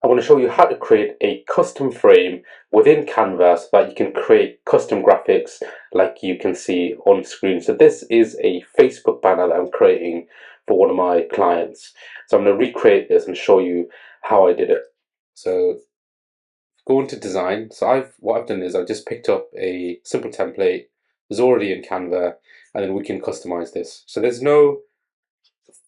I want to show you how to create a custom frame within Canva so that you can create custom graphics like you can see on screen. So this is a Facebook banner that I'm creating for one of my clients. So I'm going to recreate this and show you how I did it. So go into design. So what I've done is I've just picked up a simple template. It's already in Canva, and then we can customize this. So there's no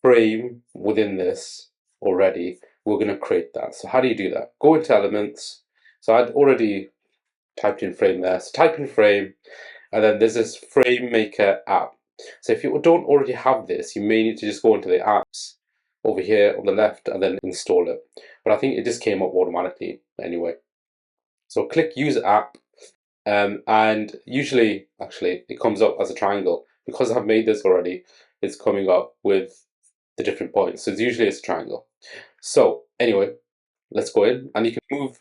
frame within this already. We're going to create that. So how do you do that? Go into elements. So I'd already typed in frame there. So type in frame, and then there's this frame maker app. So if you don't already have this, you may need to just go into the apps over here on the left and then install it. But I think it just came up automatically anyway. So click use app, and usually actually it comes up as a triangle. Because I've made this already, it's coming up with the different points. So usually it's a triangle. So anyway, let's go in, and you can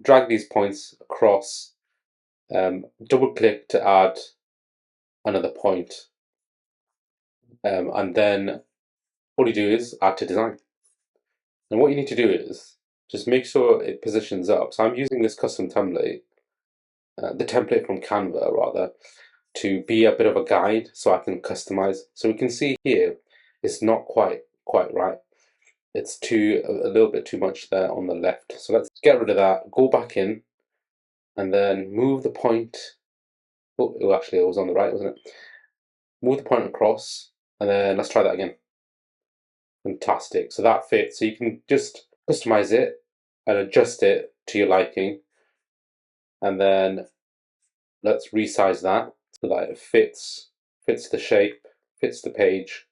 drag these points across. Double click to add another point, and then all you do is add to design. And what you need to do is just make sure it positions up. So I'm using this custom template, the template from Canva rather, to be a bit of a guide so I can customize. So we can see here it's not quite right. It's a little bit too much there on the left. So let's get rid of that, go back in, and then move the point. Oh, actually it was on the right, wasn't it? Move the point across, and then let's try that again. Fantastic. So that fits. So you can just customize it and adjust it to your liking. And then let's resize that so that it fits the shape, fits the page.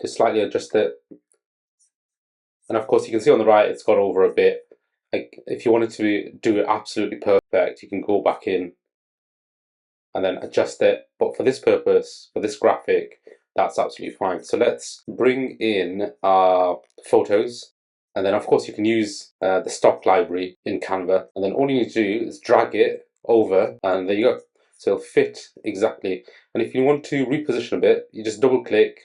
Just slightly adjust it. And of course you can see on the right it's gone over a bit. Like if you wanted to do it absolutely perfect, you can go back in and then adjust it. But for this purpose, for this graphic, that's absolutely fine. So let's bring in our photos. And then of course you can use the stock library in Canva. And then all you need to do is drag it over, and there you go. So it'll fit exactly. And if you want to reposition a bit, you just double click,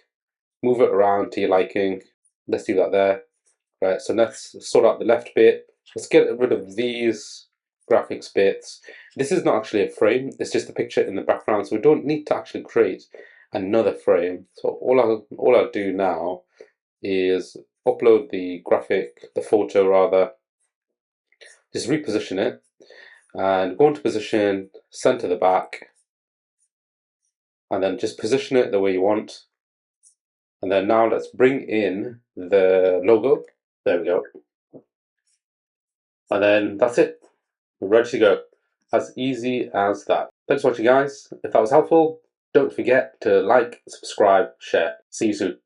move it around to your liking. Let's do that there. Right, so let's sort out the left bit. Let's get rid of these graphics bits. This is not actually a frame, it's just a picture in the background, so we don't need to actually create another frame. So all I'll do now is upload the photo rather, just reposition it, and go into position, center the back, and then just position it the way you want. And then now let's bring in the logo. There we go. And then that's it. We're ready to go. As easy as that. Thanks for watching, guys. If that was helpful, don't forget to like, subscribe, share. See you soon.